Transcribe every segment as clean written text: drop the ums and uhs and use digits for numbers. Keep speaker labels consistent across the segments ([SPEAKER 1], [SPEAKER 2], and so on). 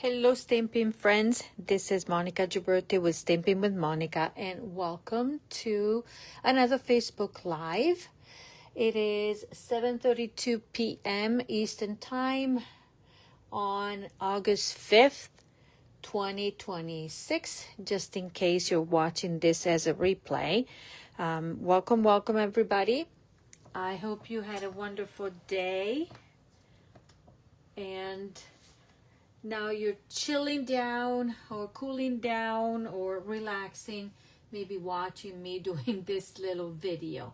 [SPEAKER 1] Hello, Stamping friends. This is Monica Gibberti with Stamping with Monica, and welcome to another Facebook Live. It is 7:32 p.m. Eastern Time on August 5th, 2026. Just in case you're watching this as a replay, welcome, everybody. I hope you had a wonderful day, and now you're chilling down or cooling down or relaxing, maybe watching me doing this little video.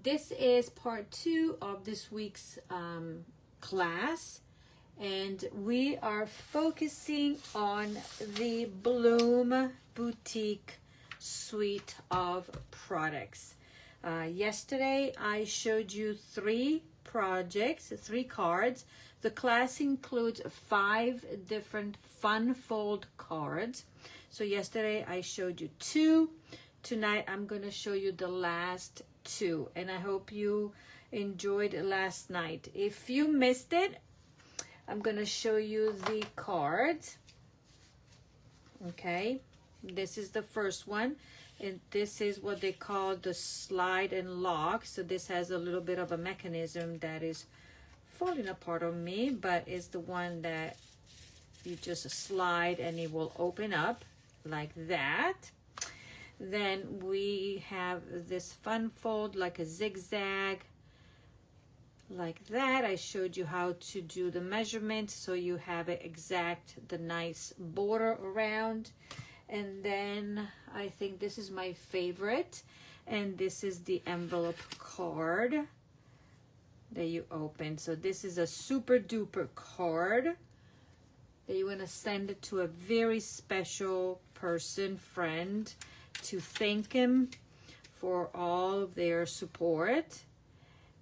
[SPEAKER 1] This is part 2 of this week's class, and we are focusing on the Bloom Boutique suite of products. Yesterday I showed you 3 projects, 3 cards. The class includes 5 different fun fold cards. So yesterday I showed you 2. Tonight I'm going to show you the last 2. And I hope you enjoyed last night. If you missed it, I'm going to show you the cards. Okay. This is the first one. And this is what they call the slide and lock. So this has a little bit of a mechanism that is falling apart on me, but it's the one that you just slide and it will open up like that. Then we have this fun fold like a zigzag like that. I showed you how to do the measurement so you have it exact, the nice border around. And then I think this is my favorite, and this is the envelope card that you open. So this is a super duper card that you want to send it to a very special person, friend, to thank him for all of their support.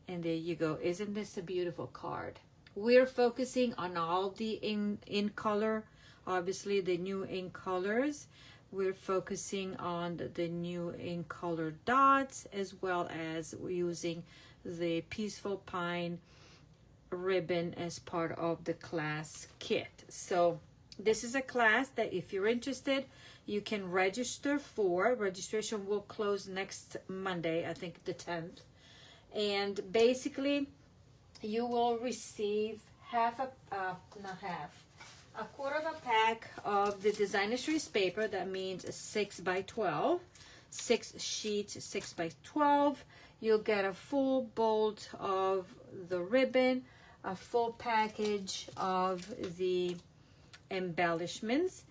[SPEAKER 1] And there you go. Isn't this a beautiful card? We're focusing on all the in color, obviously the new in colors. We're focusing on the new in color dots, as well as using the Peaceful Pine ribbon as part of the class kit. So this is a class that if you're interested, you can register for. Registration will close next Monday, I think the 10th. And basically you will receive a quarter of a pack of the designer series paper. That means 6 by 12, 6 sheets, 6 by 12. You'll get a full bolt of the ribbon, a full package of the embellishments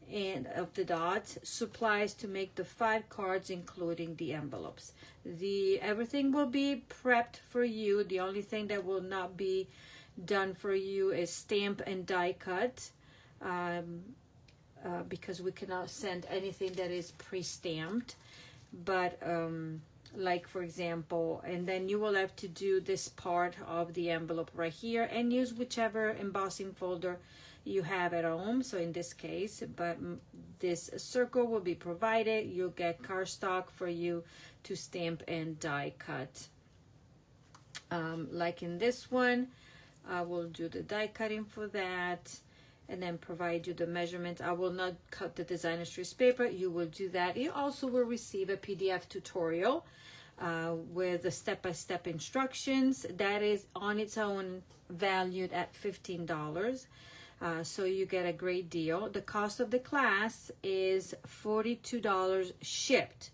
[SPEAKER 1] and of the dots, supplies to make the 5 cards, including the envelopes. Everything will be prepped for you. The only thing that will not be done for you is stamp and die cut, because we cannot send anything that is pre-stamped. But like for example, and then you will have to do this part of the envelope right here and use whichever embossing folder you have at home. So in this case, but this circle will be provided. You'll get cardstock for you to stamp and die cut. Like in this one, I will do the die cutting for that and then provide you the measurements. I will not cut the designer series paper. You will do that. You also will receive a PDF tutorial with the step-by-step instructions. That is on its own valued at $15. So you get a great deal. The cost of the class is $42 shipped.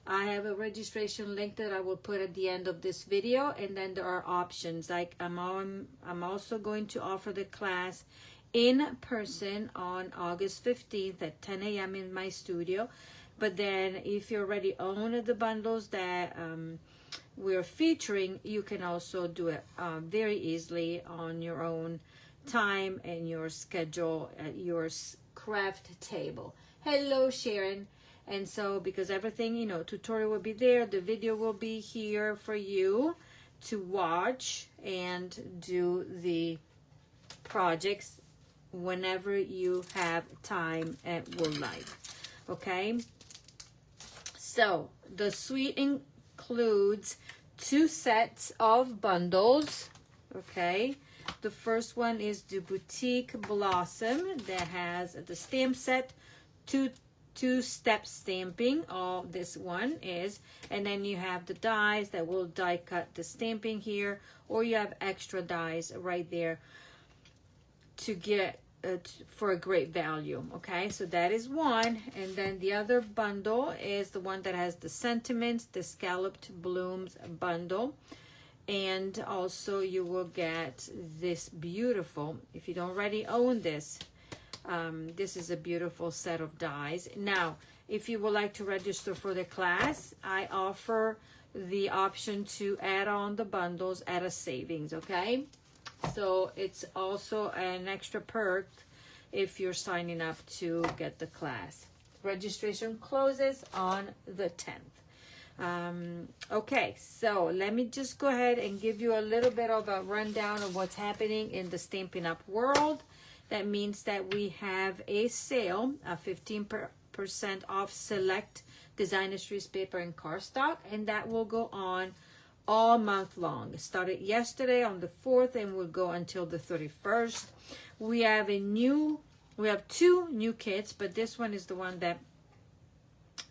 [SPEAKER 1] I have a registration link that I will put at the end of this video, and then there are options. Like I'm also going to offer the class in person on August 15th at 10 a.m. in my studio. But then if you already own the bundles that we're featuring, you can also do it very easily on your own time and your schedule at your craft table. Hello, Sharon. And so because everything, tutorial will be there, the video will be here for you to watch and do the projects whenever you have time and would like. Okay, so the suite includes 2 sets of bundles. Okay, The first one is the Boutique Blossom that has the stamp set, two-step stamping. All this one is, and then you have the dies that will die cut the stamping here, or you have extra dies right there to get for a great value. Okay, so that is one. And then the other bundle is the one that has the sentiments, the scalloped blooms bundle. And also you will get this beautiful, if you don't already own this, this is a beautiful set of dies. Now, if you would like to register for the class, I offer the option to add on the bundles at a savings, okay? So it's also an extra perk if you're signing up to get the class. Registration closes on the 10th. Okay, so let me just go ahead and give you a little bit of a rundown of what's happening in the Stampin' Up! World. That means that we have a sale, a 15% off select designer series paper and cardstock, and that will go on all month long. It started yesterday on the 4th and will go until the 31st. We have two new kits, but this one is the one that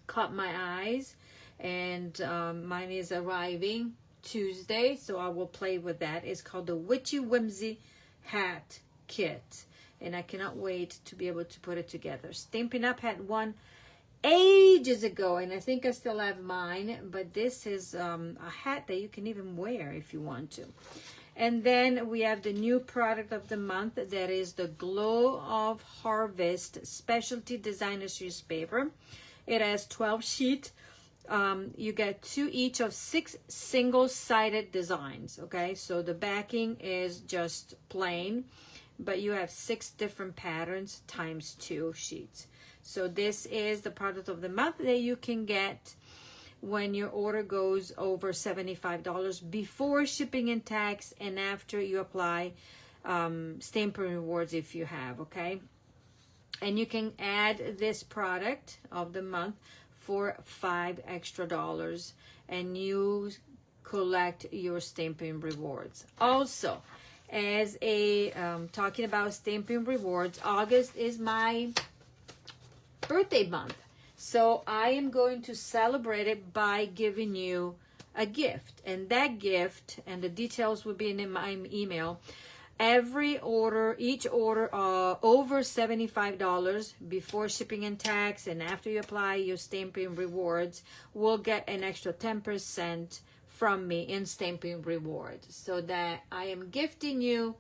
[SPEAKER 1] caught my eyes, and mine is arriving Tuesday, so I will play with that. It's called the Witchy Whimsy Hat Kit, and I cannot wait to be able to put it together. Stampin' Up! Had one ages ago, and I think I still have mine, but this is a hat that you can even wear if you want to. And then we have the new product of the month, that is the Glow of Harvest Specialty Designer Series paper. It has 12 sheets. You get 2 each of 6 single-sided designs, okay? So the backing is just plain, but you have 6 different patterns times 2 sheets. So this is the product of the month that you can get when your order goes over $75 before shipping and tax, and after you apply Stampin' Rewards if you have, okay? And you can add this product of the month for $5 extra, and you collect your Stampin' Rewards. Also, as a talking about Stampin' Rewards, August is my birthday month, so I am going to celebrate it by giving you a gift, and that gift, and the details will be in my email. Each order over $75 before shipping and tax, and after you apply your Stampin' Rewards, will get an extra 10% from me in Stampin' Rewards, so that I am gifting you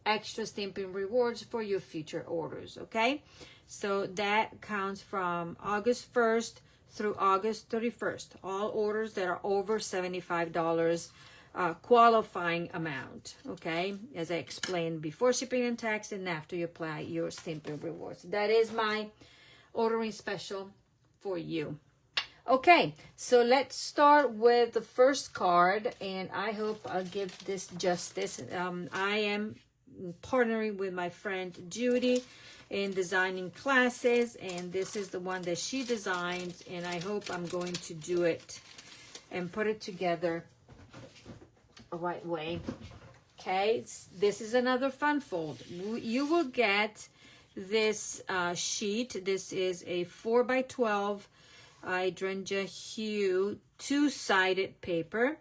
[SPEAKER 1] extra Stampin' Rewards for your future orders, okay? So that counts from August 1st through August 31st. All orders that are over $75 qualifying amount, okay? As I explained, before shipping and tax, and after you apply your Stampin' Rewards. That is my ordering special for you. Okay, so let's start with the first card, and I hope I'll give this justice. I am partnering with my friend Judy in designing classes, and this is the one that she designed, and I hope I'm going to do it and put it together the right way. Okay, this is another fun fold. You will get this sheet. This is a 4x12 hydrangea hue 2-sided paper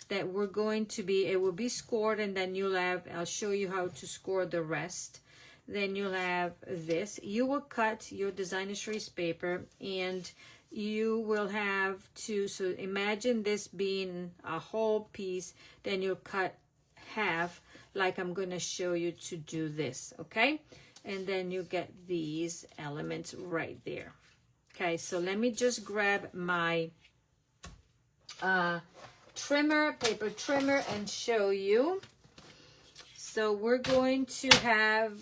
[SPEAKER 1] that we're going to be, it will be scored, and then you'll have, I'll show you how to score the rest. Then you'll have this. You will cut your designer series paper, and you will have to, so imagine this being a whole piece, then you'll cut half, like I'm going to show you to do this, okay? And then you get these elements right there. Okay, so let me just grab my paper trimmer, and show you. So we're going to have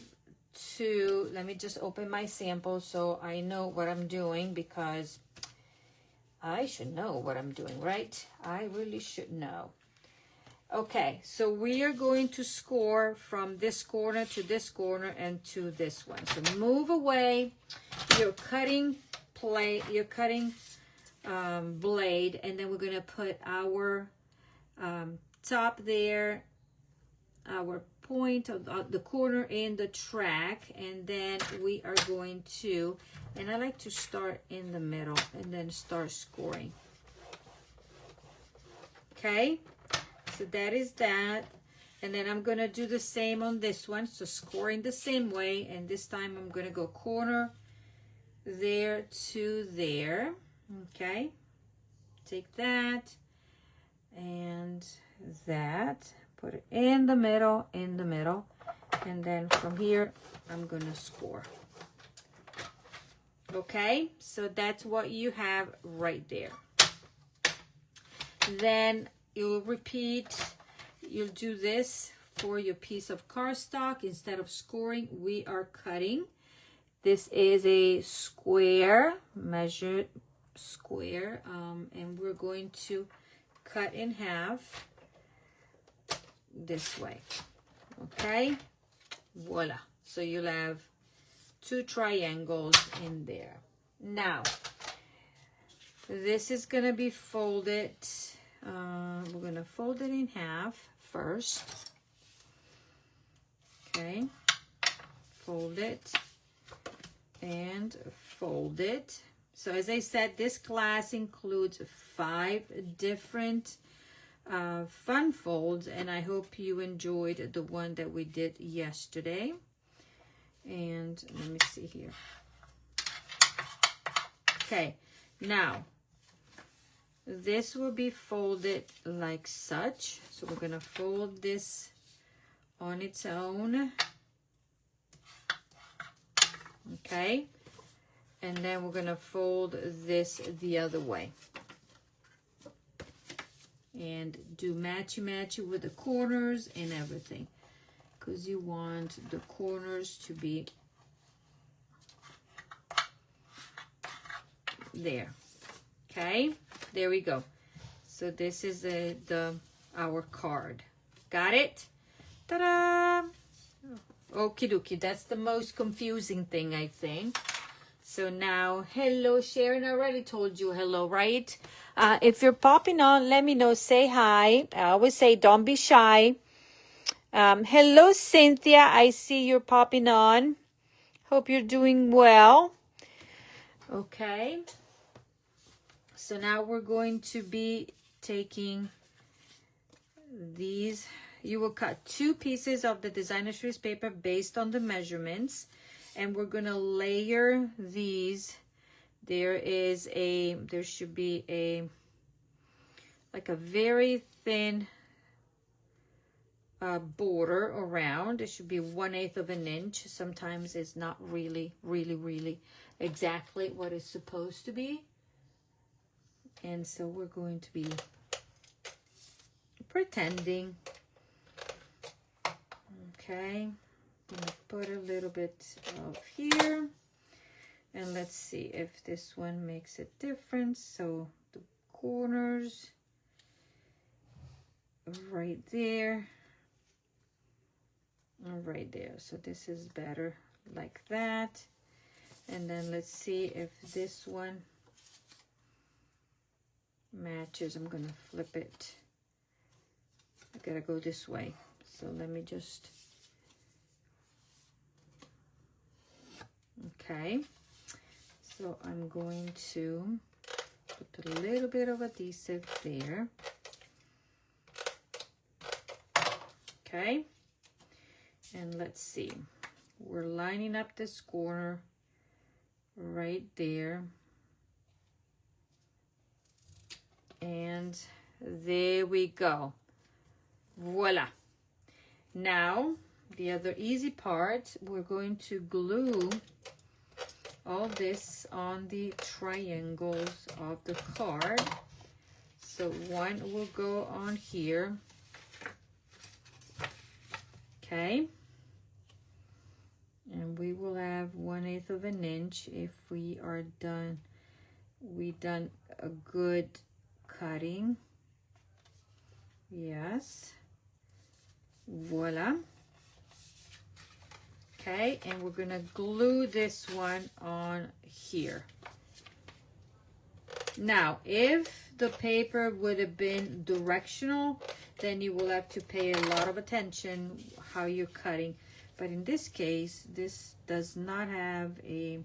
[SPEAKER 1] to, let me just open my sample so I know what I'm doing, because I should know what I'm doing, right? I really should know. Okay, so we are going to score from this corner to this corner and to this one. So move away your cutting plate, your cutting blade, and then we're going to put our top there, our point of the corner in the track, and then we are going to, and I like to start in the middle and then start scoring. Okay, so that is that. And then I'm going to do the same on this one. So scoring the same way. And this time I'm going to go corner there to there. Okay. Take that and that. Put it in the middle, in the middle. And then from here, I'm going to score. Okay. So that's what you have right there. Then you'll repeat. You'll do this for your piece of cardstock. Instead of scoring, we are cutting. This is a square, measured square, and we're going to cut in half this way. Okay, voila. So you'll have 2 triangles in there. Now, this is gonna be folded. We're gonna fold it in half first. Okay, fold it and fold it. So as I said, this class includes 5 different fun folds, and I hope you enjoyed the one that we did yesterday. And let me see here. Okay, now this will be folded like such. So we're gonna fold this on its own. Okay, and then we're gonna fold this the other way. And do matchy-matchy with the corners and everything, because you want the corners to be there. Okay, there we go. So this is our card. Got it? Ta-da! Okie dokie. That's the most confusing thing, I think. So now, hello, Sharon. I already told you hello, right? If you're popping on, let me know. Say hi. I always say don't be shy. Hello, Cynthia. I see you're popping on. Hope you're doing well. Okay. So now we're going to be taking these. You will cut 2 pieces of the designer series paper based on the measurements, and we're going to layer these. There should be like a very thin border around. It should be 1/8 of an inch. Sometimes it's not really exactly what it's supposed to be. And so we're going to be pretending. Okay, I'm gonna put a little bit of here, and let's see if this one makes a difference. So the corners right there, right there. So this is better like that. And then let's see if this one matches. I'm gonna flip it. I gotta go this way. So let me just, okay. So I'm going to put a little bit of adhesive there. Okay. And let's see. We're lining up this corner right there. And there we go. Voila. Now, the other easy part, we're going to glue all this on the triangles of the card. So one will go on here. Okay. And we will have 1/8 of an inch if we are done. We done a good cutting. Yes. Voila. Okay, and we're gonna glue this one on here. Now, if the paper would have been directional, then you will have to pay a lot of attention how you're cutting. But in this case, this does not have a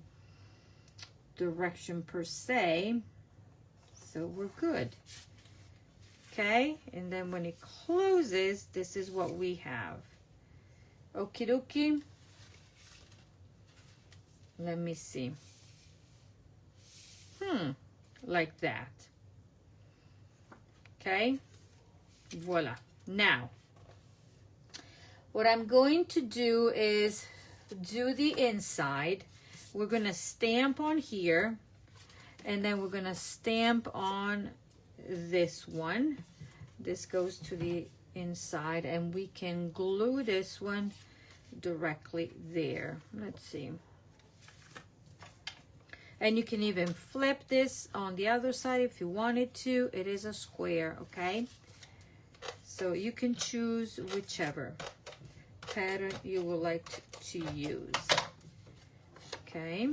[SPEAKER 1] direction per se, so we're good. Okay, and then when it closes, this is what we have. Okie dokie. Let me see. Like that. Okay, voila. Now, what I'm going to do is do the inside. We're gonna stamp on here, and then we're gonna stamp on this one. This goes to the inside, and we can glue this one directly there. Let's see. And you can even flip this on the other side if you wanted to. It is a square, okay? So you can choose whichever pattern you would like to use. Okay.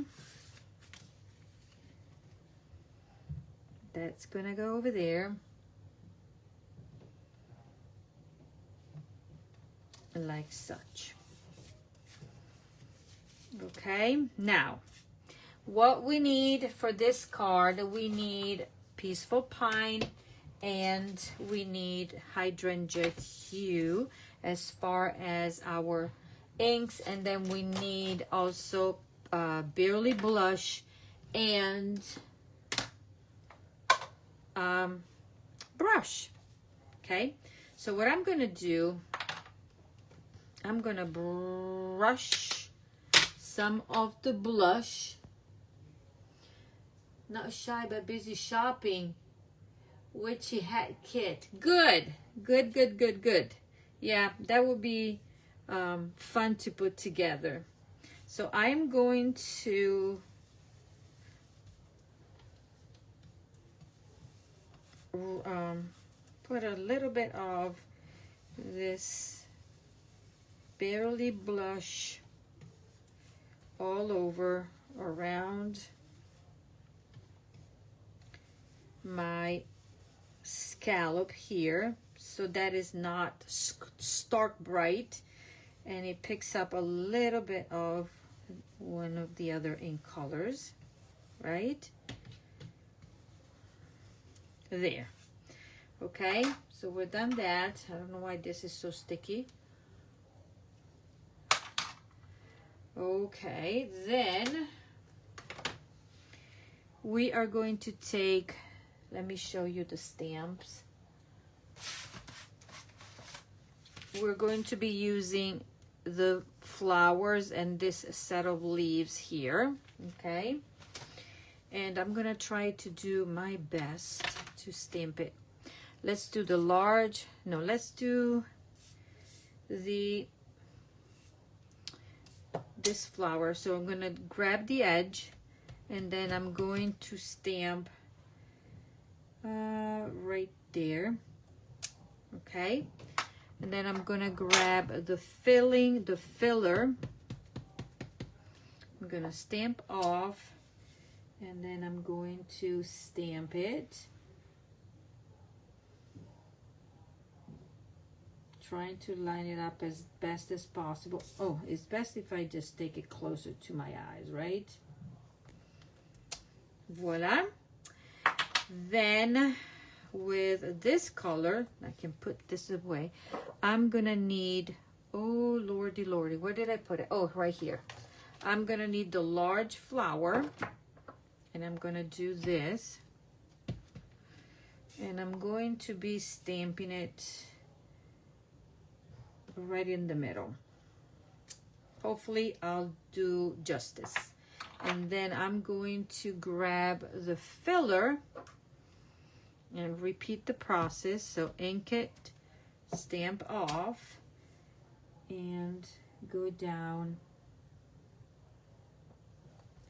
[SPEAKER 1] That's gonna go over there. Like such. Okay, now what we need for this card, we need Peaceful Pine and we need Hydrangea Hue as far as our inks, and then we need also Barely Blush and brush. Okay, so what I'm gonna do, I'm gonna brush some of the blush. Not shy but busy shopping. Witchy Hat Kit. Good. Good, good, good, good. Yeah, that would be fun to put together. So I'm going to put a little bit of this Barely Blush all over around my scallop here, so that is not stark bright, and it picks up a little bit of one of the other ink colors, right there. Okay, so we're done that. I don't know why this is so sticky. Okay, then we are going to take, let me show you the stamps. We're going to be using the flowers and this set of leaves here, okay? And I'm gonna try to do my best to stamp it. Let's do the large, no, let's do this flower. So I'm gonna grab the edge, and then I'm going to stamp right there, okay? And then I'm gonna grab the filler. I'm gonna stamp off, and then I'm going to stamp it. Trying to line it up as best as possible. Oh, it's best if I just take it closer to my eyes, right? Voila. Then with this color, I can put this away. I'm gonna need, oh lordy lordy, where did I put it? Oh, right here. I'm gonna need the large flower, and I'm gonna do this, and I'm going to be stamping it right in the middle. Hopefully I'll do justice. And then I'm going to grab the filler and repeat the process. So ink it, stamp off, and go down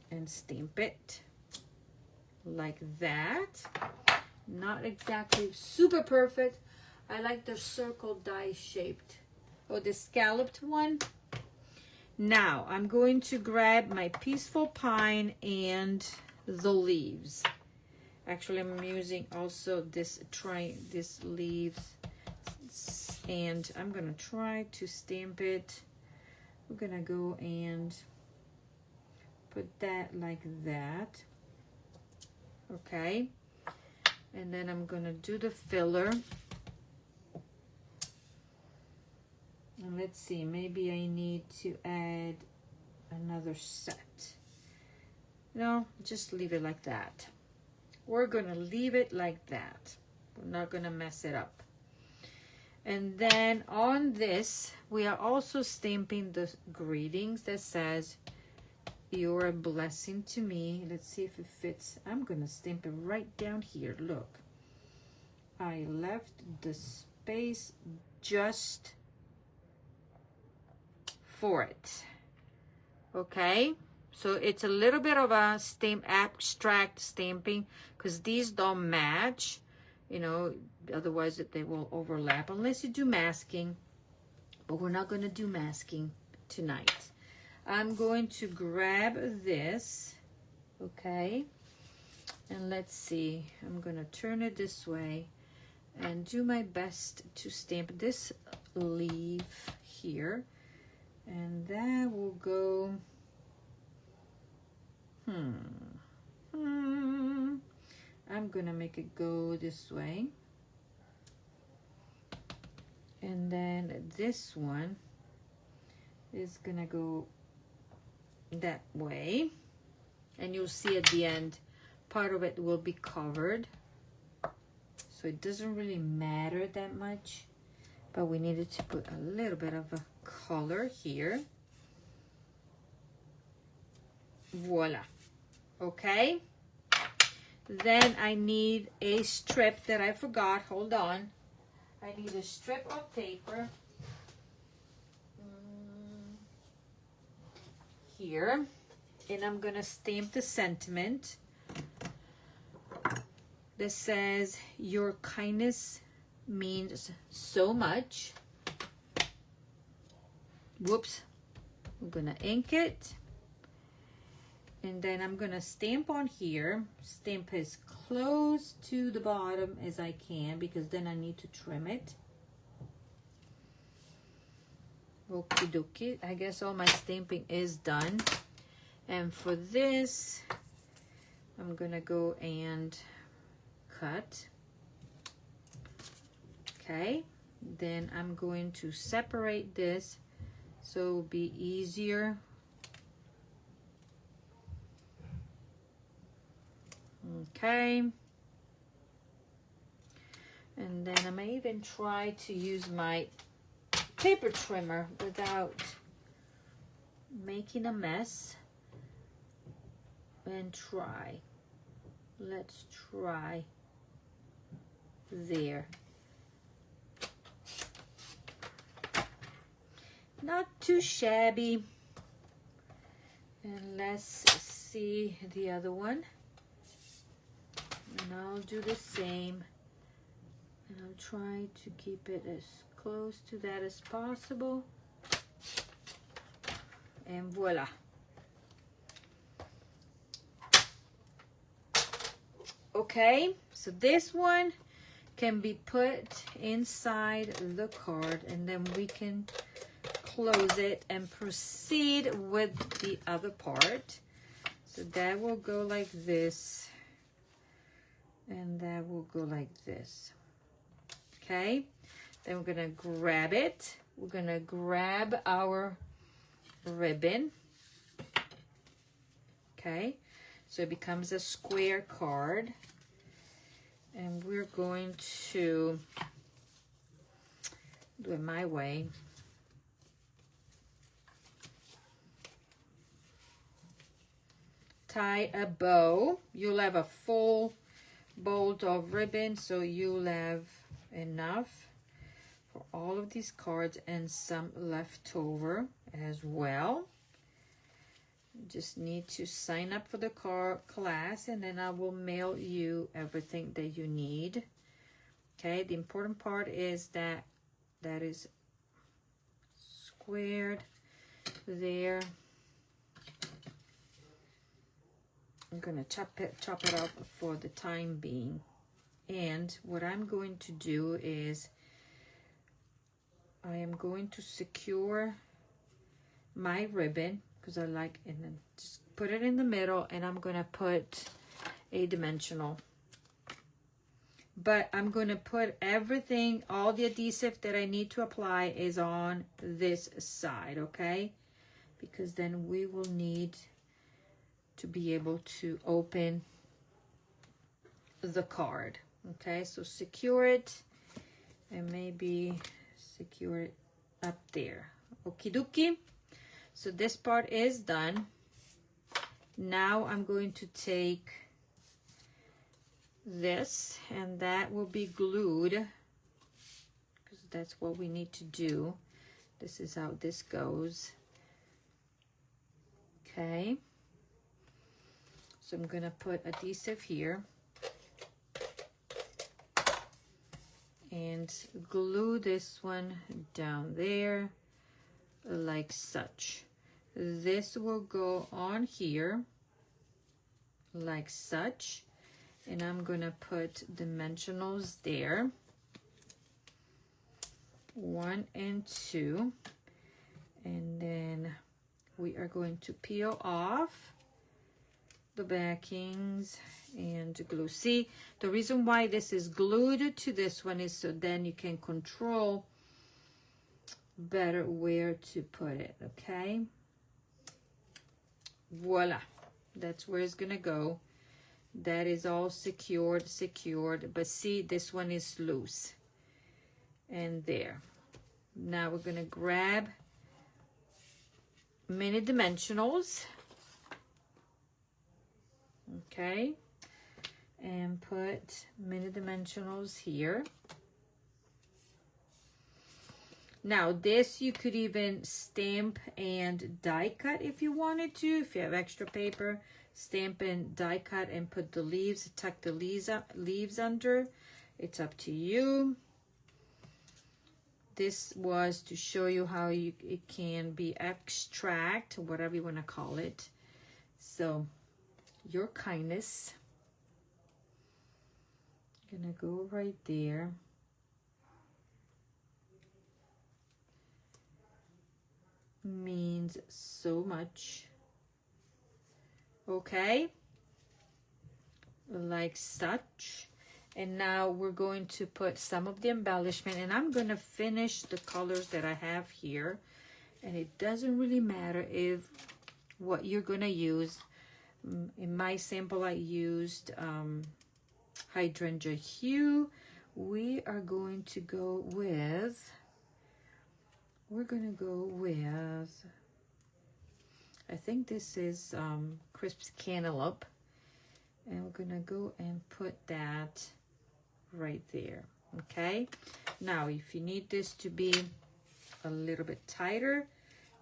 [SPEAKER 1] and stamp it like that. Not exactly super perfect. I like the circle die shaped, or the scalloped one. Now I'm going to grab my Peaceful Pine and the leaves, Actually, I'm using also this leaves, and I'm gonna try to stamp it. We're gonna go and put that like that. Okay, and then I'm gonna do the filler. And let's see, maybe I need to add another set. No, just leave it like that. We're gonna leave it like that. We're not gonna mess it up. And then on this, we are also stamping the greetings that says, "You're a blessing to me." Let's see if it fits. I'm gonna stamp it right down here. Look, I left the space just for it. Okay, so it's a little bit of a abstract stamping, because these don't match, you know, otherwise they will overlap unless you do masking, but we're not going to do masking tonight. I'm going to grab this, okay, and let's see, I'm going to turn it this way and do my best to stamp this leaf here. And that will go, I'm gonna make it go this way. And then this one is gonna go that way. And you'll see at the end, part of it will be covered. So it doesn't really matter that much, but we needed to put a little bit of a color here. Voila. Okay, then I need a strip that I forgot. Hold on. I need a strip of paper here, and I'm gonna stamp the sentiment that says, "Your kindness means so much." Whoops. I'm gonna ink it, and then I'm gonna stamp on here, stamp as close to the bottom as I can, because then I need to trim it. Okie dokie. I guess all my stamping is done. And for this, I'm gonna go and cut. Okay, then I'm going to separate this so it'll be easier. Okay, and then I may even try to use my paper trimmer without making a mess, and try. Let's try there. Not too shabby. And let's see the other one. And I'll do the same. And I'll try to keep it as close to that as possible. And voila. Okay, so this one can be put inside the card, and then we can close it and proceed with the other part. So that will go like this, and that will go like this. Okay, then we're gonna grab it. We're gonna grab our ribbon. Okay, so it becomes a square card, and we're going to do it my way. Tie a bow. You'll have a full bolt of ribbon, so you'll have enough for all of these cards and some left over as well. Just need to sign up for the class, and then I will mail you everything that you need. Okay, the important part is that is squared there. I'm gonna chop it off for the time being. And what I'm going to do is I am going to secure my ribbon because I like, and then just put it in the middle, and I'm gonna put a dimensional. But I'm gonna put everything, all the adhesive that I need to apply is on this side, okay? Because then we will need to be able to open the card. Okay, so secure it, and maybe secure it up there. Okie dokie. So this part is done. Now I'm going to take this, and that will be glued, because that's what we need to do. This is how this goes. Okay. So I'm gonna put adhesive here and glue this one down there like such. This will go on here like such, and I'm gonna put dimensionals there, 1 and 2, and then we are going to peel off the backings and glue. See, the reason why this is glued to this one is so then you can control better where to put it. Okay, voila, that's where it's gonna go. That is all secured, but see, this one is loose, and there. Now we're gonna grab mini dimensionals, okay, and put mini dimensionals here. Now this you could even stamp and die cut if you wanted to. If you have extra paper, stamp and die cut and put the leaves, tuck the leaves under. It's up to you. This was to show you how it can be extract, whatever you want to call it. So, your kindness. Gonna go right there. Means so much. Okay, like such. And now we're going to put some of the embellishment, and I'm going to finish the colors that I have here. And it doesn't really matter if what you're going to use. In my sample, I used hydrangea hue. We are going to go with, I think this is crisp cantaloupe, and we're gonna go and put that right there. Okay, now if you need this to be a little bit tighter,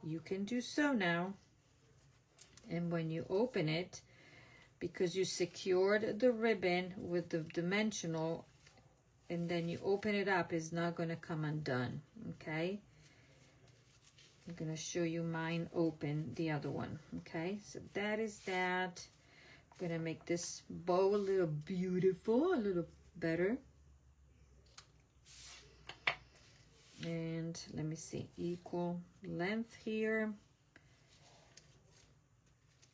[SPEAKER 1] you can do so now. And when you open it, because you secured the ribbon with the dimensional, and then you open it up, it's not gonna come undone. Okay, I'm gonna show you mine open, the other one. Okay, so that is that. I'm gonna make this bow a little beautiful, a little better. And let me see, equal length here.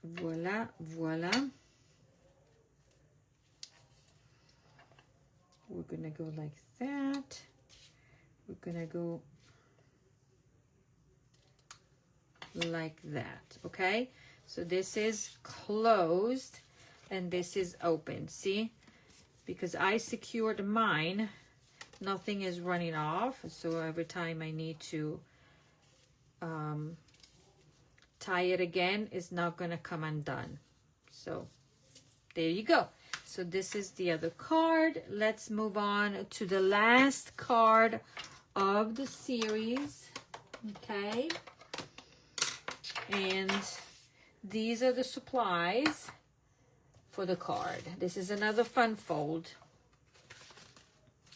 [SPEAKER 1] Voila, voila. We're gonna go like that. We're gonna go like that. Okay, so this is closed and this is open. See, because I secured mine, nothing is running off, so every time I need to tie it again, it's not gonna come undone. So there you go. So this is the other card. Let's move on to the last card of the series. Okay, and these are the supplies for the card. This is another fun fold.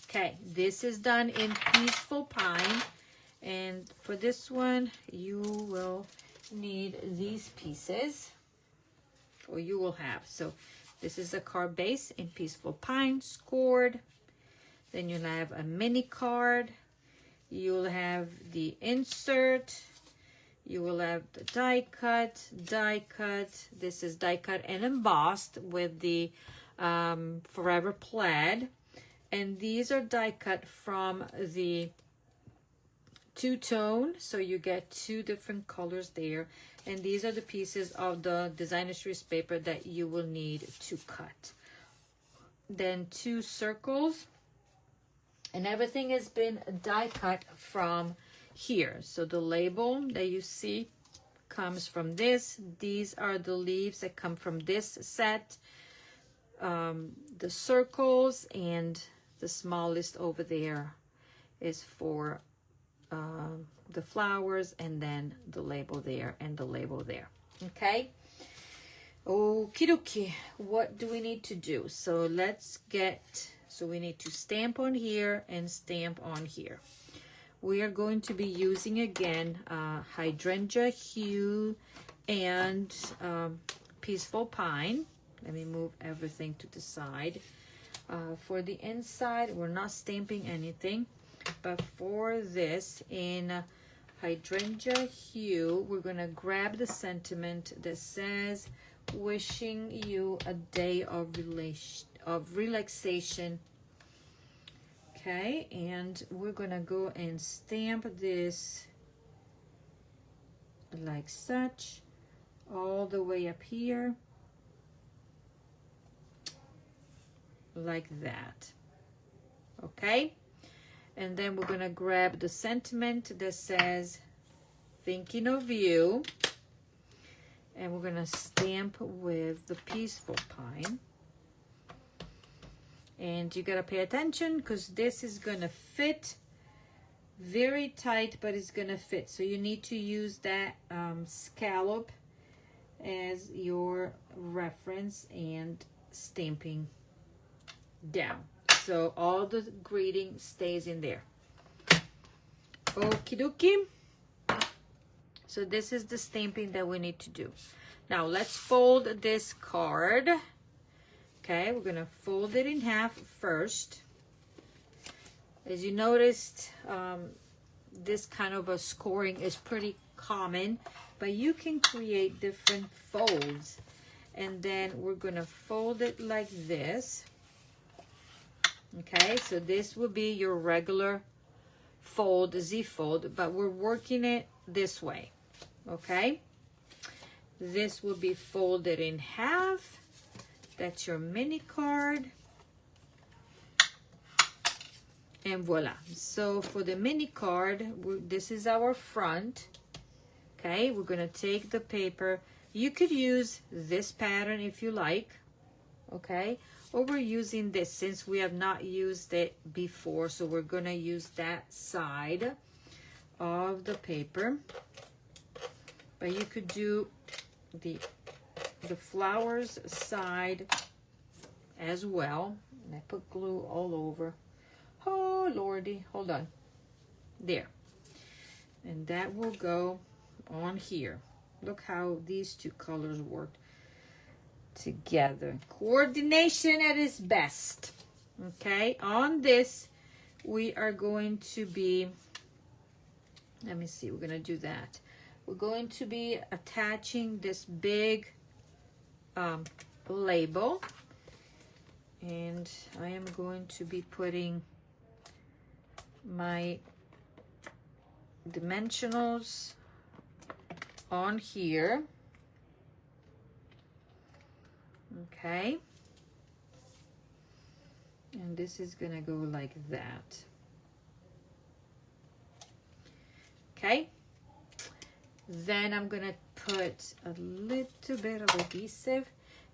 [SPEAKER 1] Okay, this is done in Peaceful Pine, and for this one you will need these pieces. or you will have. So this is a card base in Peaceful Pine, scored. Then you'll have a mini card. You'll have the insert. You will have the die cut. This is die cut and embossed with the Forever Plaid. And these are die cut from the two-tone, so you get two different colors there. And these are the pieces of the designer series paper that you will need to cut. Then 2 circles, and everything has been die cut from here. So the label that you see comes from this. These are the leaves that come from this set. The circles and the smallest over there is for the flowers, and then the label there and the label there. Okay. Okie dokie. What do we need to do? So we need to stamp on here and stamp on here. We are going to be using again Hydrangea Hue and Peaceful Pine. Let me move everything to the side. For the inside, we're not stamping anything. But for this, in Hydrangea Hue, we're going to grab the sentiment that says, wishing you a day of relaxation. Okay, and we're going to go and stamp this like such, all the way up here, like that. Okay. And then we're going to grab the sentiment that says, thinking of you. And we're going to stamp with the Peaceful Pine. And you got to pay attention because this is going to fit very tight, but it's going to fit. So you need to use that scallop as your reference and stamping down. So all the greeting stays in there. Okie dokie. So this is the stamping that we need to do. Now let's fold this card. Okay, we're going to fold it in half first. As you noticed, this kind of a scoring is pretty common, but you can create different folds. And then we're going to fold it like this. Okay, so this will be your regular fold, Z-fold, but we're working it this way. Okay, this will be folded in half. That's your mini card. And voila. So for the mini card, this is our front. Okay, we're going to take the paper. You could use this pattern if you like. Okay, or we're using this since we have not used it before, so we're going to use that side of the paper. But you could do the flowers side as well. And I put glue all over. Oh lordy, hold on. There. And that will go on here. Look how these two colors worked together. Coordination at its best. Okay, on this we are going to be, let me see, we're going to do that. We're going to be attaching this big label, and I am going to be putting my dimensionals on here. Okay, and this is gonna go like that. Okay, then I'm gonna put a little bit of adhesive,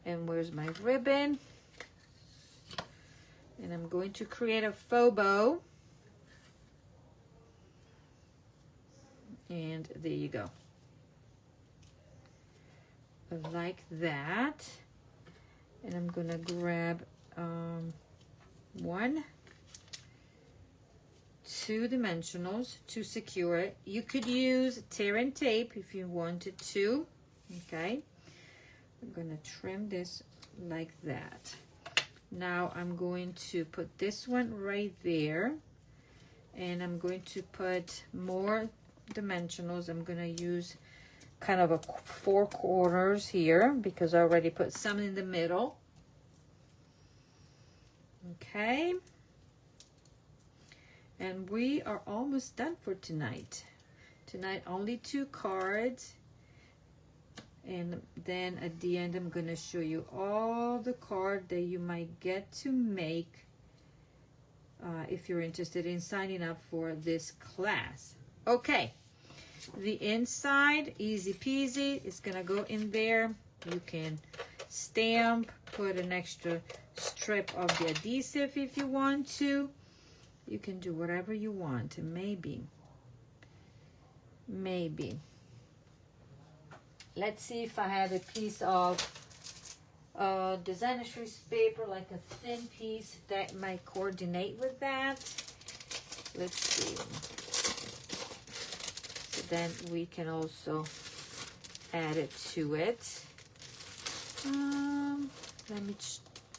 [SPEAKER 1] and where's my ribbon? And I'm going to create a faux bow, and there you go, like that. And I'm gonna grab 1, 2 dimensionals to secure it. You could use tear and tape if you wanted to. Okay, I'm gonna trim this like that. Now I'm going to put this one right there, and I'm going to put more dimensionals. I'm gonna use kind of a 4 corners here because I already put some in the middle. Okay, and we are almost done for tonight. Tonight only 2 cards, and then at the end I'm gonna show you all the cards that you might get to make if you're interested in signing up for this class. Okay, the inside, easy peasy, it's gonna go in there. You can stamp, put an extra strip of the adhesive if you want to. You can do whatever you want. Maybe let's see if I have a piece of designer trees paper, like a thin piece that might coordinate with that. Let's see. So then we can also add it to it.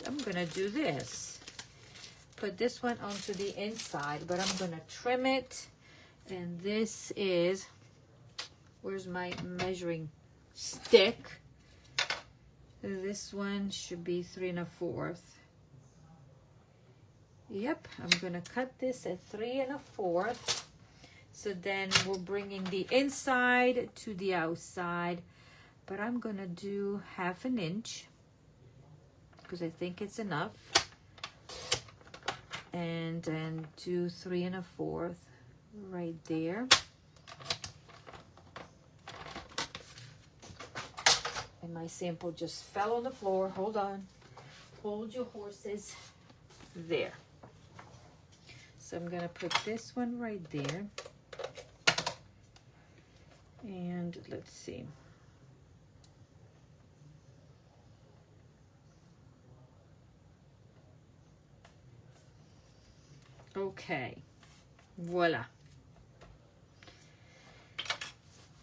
[SPEAKER 1] I'm gonna do this. Put this one onto the inside, but I'm gonna trim it. And this is, where's my measuring stick? This one should be 3 1/4. Yep, I'm gonna cut this at 3 1/4. So then we're bringing the inside to the outside, but I'm gonna do 1/2 inch because I think it's enough. And then do 3 1/4 right there. And my sample just fell on the floor. Hold on. Hold your horses. There. So I'm gonna put this one right there. And let's see. Okay. Voila.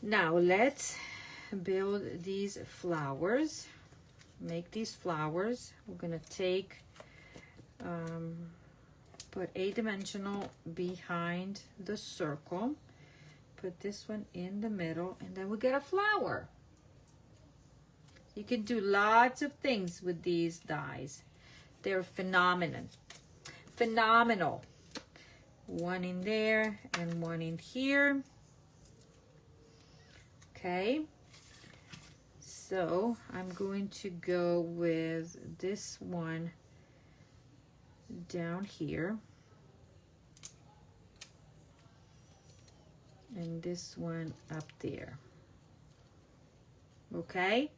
[SPEAKER 1] Now let's build these flowers. Make these flowers. We're gonna take put a dimensional behind the circle, put this one in the middle, and then we get a flower. You can do lots of things with these dies. They're phenomenal. One in there and one in here. Okay, so I'm going to go with this one down here, and this one up there. Okay,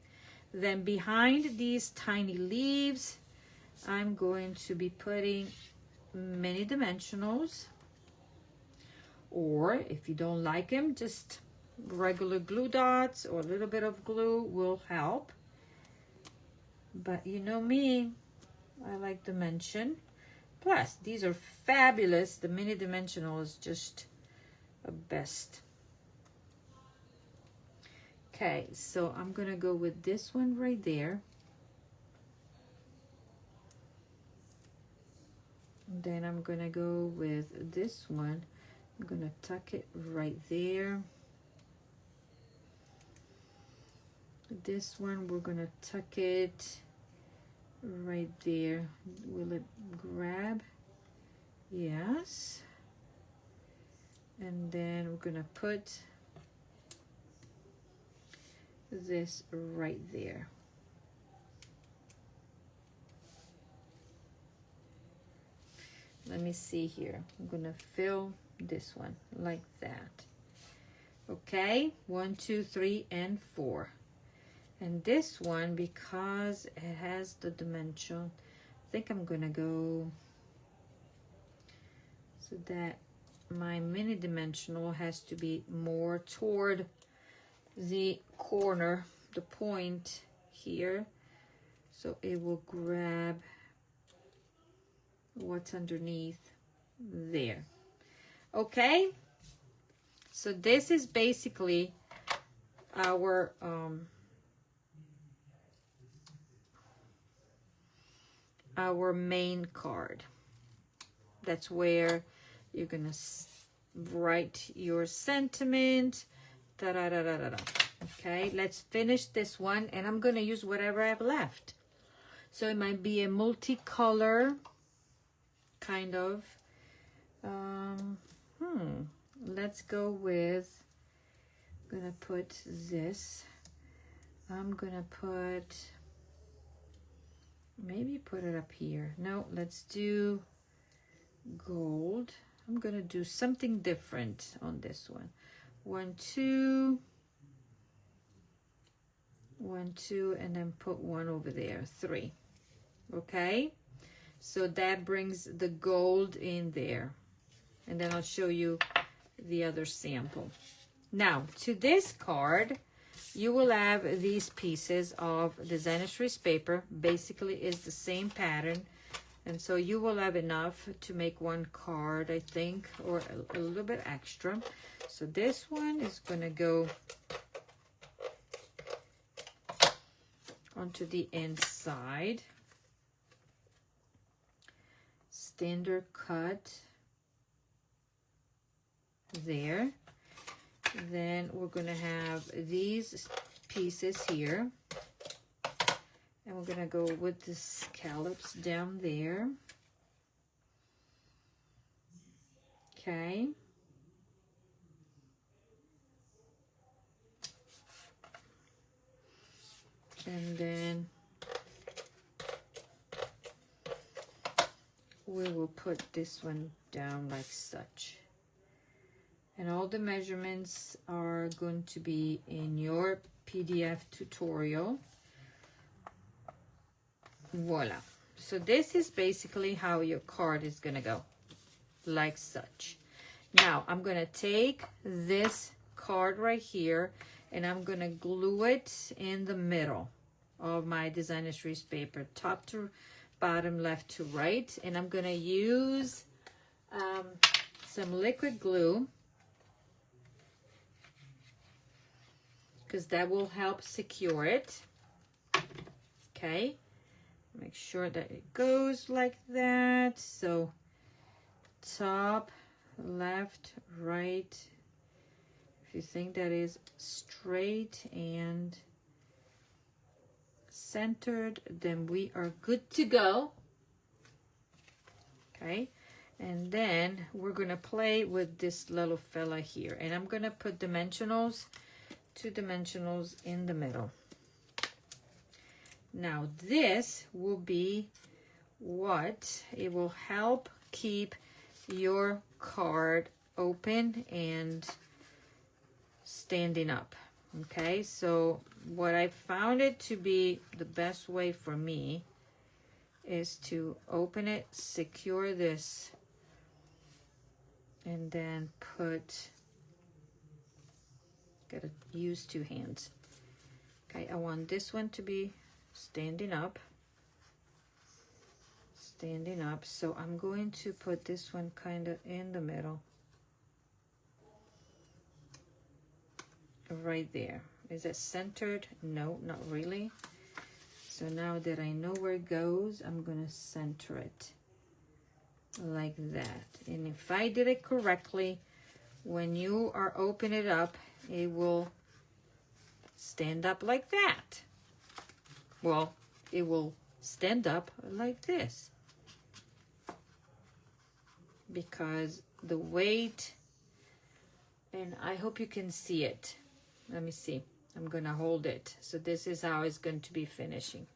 [SPEAKER 1] then behind these tiny leaves, I'm going to be putting mini dimensionals, or if you don't like them, just regular glue dots or a little bit of glue will help. But you know me, I like dimension. Plus, these are fabulous. The mini dimensional is just the best. Okay, so I'm gonna go with this one right there. And then I'm gonna go with this one. I'm gonna tuck it right there. This one, we're gonna tuck it right there. Will it grab? Yes. And then we're gonna put this right there. Let me see here. I'm gonna fill this one like that. Okay, 1, 2, 3, and 4. And this one, because it has the dimension, I think I'm gonna go so that my mini dimensional has to be more toward the corner, the point here, so it will grab what's underneath there. Okay, so this is basically our our main card. That's where you're gonna write your sentiment. Da, da, da, da, da, da. Okay, let's finish this one, and I'm gonna use whatever I have left. So it might be a multicolor kind of. Let's go with, I'm gonna put this. I'm gonna maybe put it up here. No, let's do gold. I'm gonna do something different on this one. 1, 2, 1, 2, and then put one over there, 3. Okay, so that brings the gold in there, and then I'll show you the other sample. Now to this card, you will have these pieces of designer's trace paper. Basically is the same pattern, and so you will have enough to make one card, I think, or a little bit extra. So this one is gonna go onto the inside. Standard cut there. Then we're gonna have these pieces here, and we're gonna go with the scallops down there. Okay. And then we will put this one down like such. And all the measurements are going to be in your PDF tutorial. Voila. So this is basically how your card is gonna go, like such. Now I'm gonna take this card right here, and I'm gonna glue it in the middle of my designer's trace paper, top to bottom, left to right. And I'm gonna use some liquid glue, because that will help secure it. Okay, make sure that it goes like that. So top, left, right. If you think that is straight and centered, then we are good to go. Okay, and then we're gonna play with this little fella here, and I'm gonna put dimensionals, 2 dimensionals in the middle. Now this will be what it will help keep your card open and standing up. Okay, so what I found it to be the best way for me is to open it, secure this, and then gotta use 2 hands. Okay, I want this one to be standing up. So I'm going to put this one kind of in the middle. Right there. Is it centered? No, not really. So now that I know where it goes, I'm gonna center it like that. And if I did it correctly, when you are open it up, it will stand up like that. Well, it will stand up like this, because the weight, and I hope you can see it. Let me see. I'm gonna hold it. So this is how it's going to be finishing.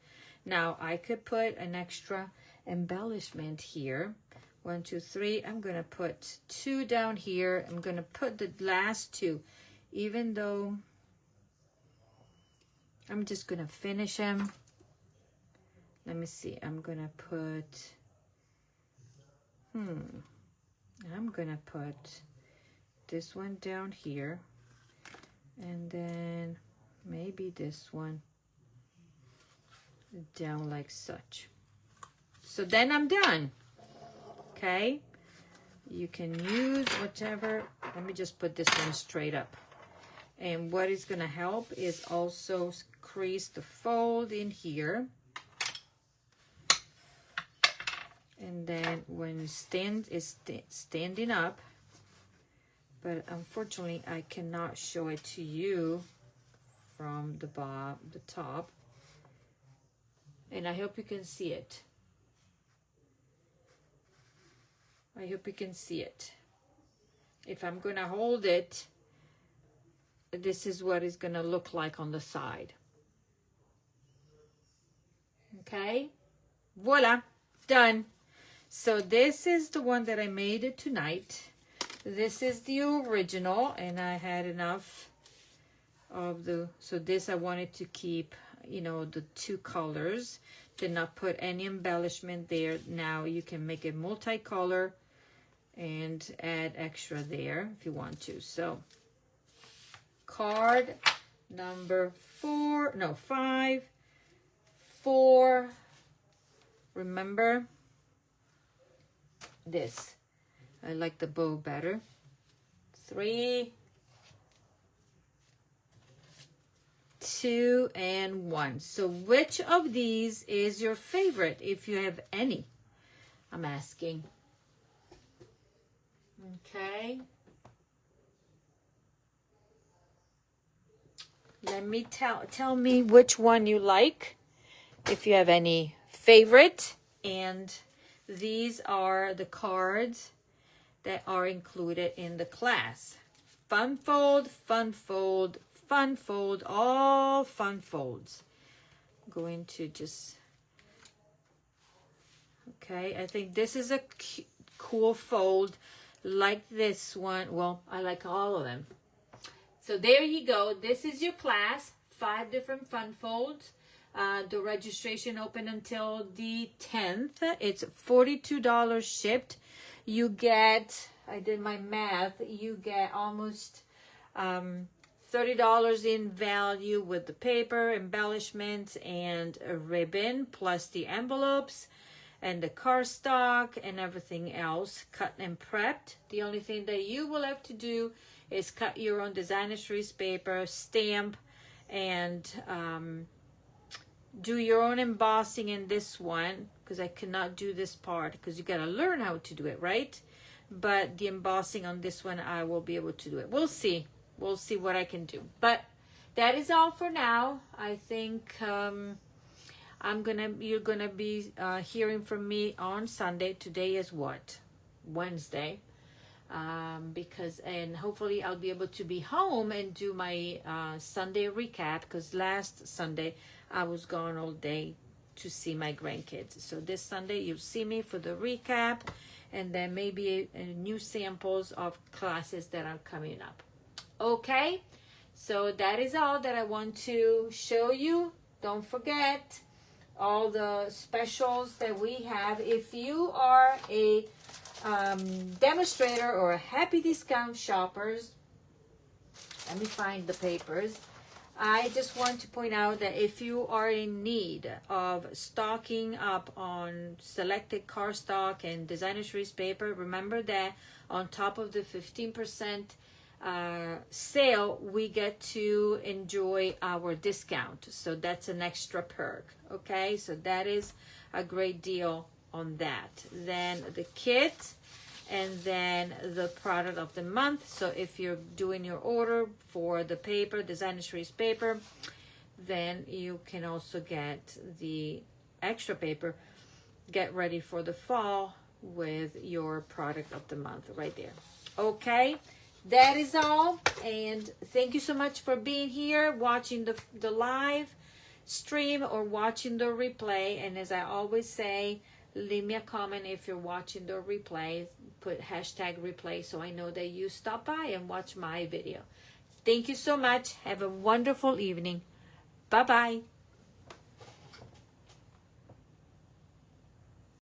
[SPEAKER 1] Now I could put an extra embellishment here. 1, 2, 3. I'm gonna put 2 down here. I'm gonna put the last 2, even though I'm just gonna finish them. Let me see. I'm gonna put I'm gonna put this one down here, and then maybe this one down like such. So then I'm done. Okay, you can use whatever. Let me just put this one straight up. And what is going to help is also crease the fold in here. And then when it's standing up, but unfortunately I cannot show it to you from the top. And I hope you can see it. I hope you can see it. If I'm gonna hold it, this is what it's gonna look like on the side. Okay, voila, done. So this is the one that I made tonight. This is the original, and I had enough of the, so this I wanted to keep, you know, the two colors, did not put any embellishment there. Now you can make it multicolor and add extra there if you want to. So card number 5, 4, remember this, I like the bow better. 3, 2, and 1. So which of these is your favorite, if you have any? I'm asking. Okay. Let me tell me which one you like, if you have any favorite. And these are the cards that are included in the class. Fun fold, fun fold, fun fold, all fun folds. I'm going to just, okay, I think this is a cool fold like this one. Well, I like all of them. So there you go. This is your class, 5 different fun folds. The registration open until the 10th. It's $42 shipped. You get, I did my math, you get almost $30 in value with the paper, embellishments, and a ribbon, plus the envelopes and the cardstock and everything else cut and prepped. The only thing that you will have to do is cut your own designer series paper, stamp, and do your own embossing in this one, because I cannot do this part because you got to learn how to do it, right? But the embossing on this one, I will be able to do it. We'll see. We'll see what I can do. But that is all for now. I think you're gonna be hearing from me on Sunday. Today is what? Wednesday. And hopefully I'll be able to be home and do my Sunday recap, because last Sunday I was gone all day to see my grandkids. So this Sunday you'll see me for the recap, and then maybe new samples of classes that are coming up. Okay, so that is all that I want to show you. Don't forget all the specials that we have. If you are a demonstrator or a happy discount shoppers, let me find the papers. I just want to point out that if you are in need of stocking up on selected cardstock and designer series paper, remember that on top of the 15% sale, we get to enjoy our discount. So that's an extra perk. Okay, so that is a great deal on that. Then the kit, and then the product of the month. So if you're doing your order for the paper, designer series paper, then you can also get the extra paper. Get ready for the fall with your product of the month right there. Okay, that is all. And thank you so much for being here, watching the live stream or watching the replay. And as I always say, leave me a comment if you're watching the replay. Put hashtag replay so I know that you stop by and watch my video. Thank you so much. Have a wonderful evening. Bye-bye.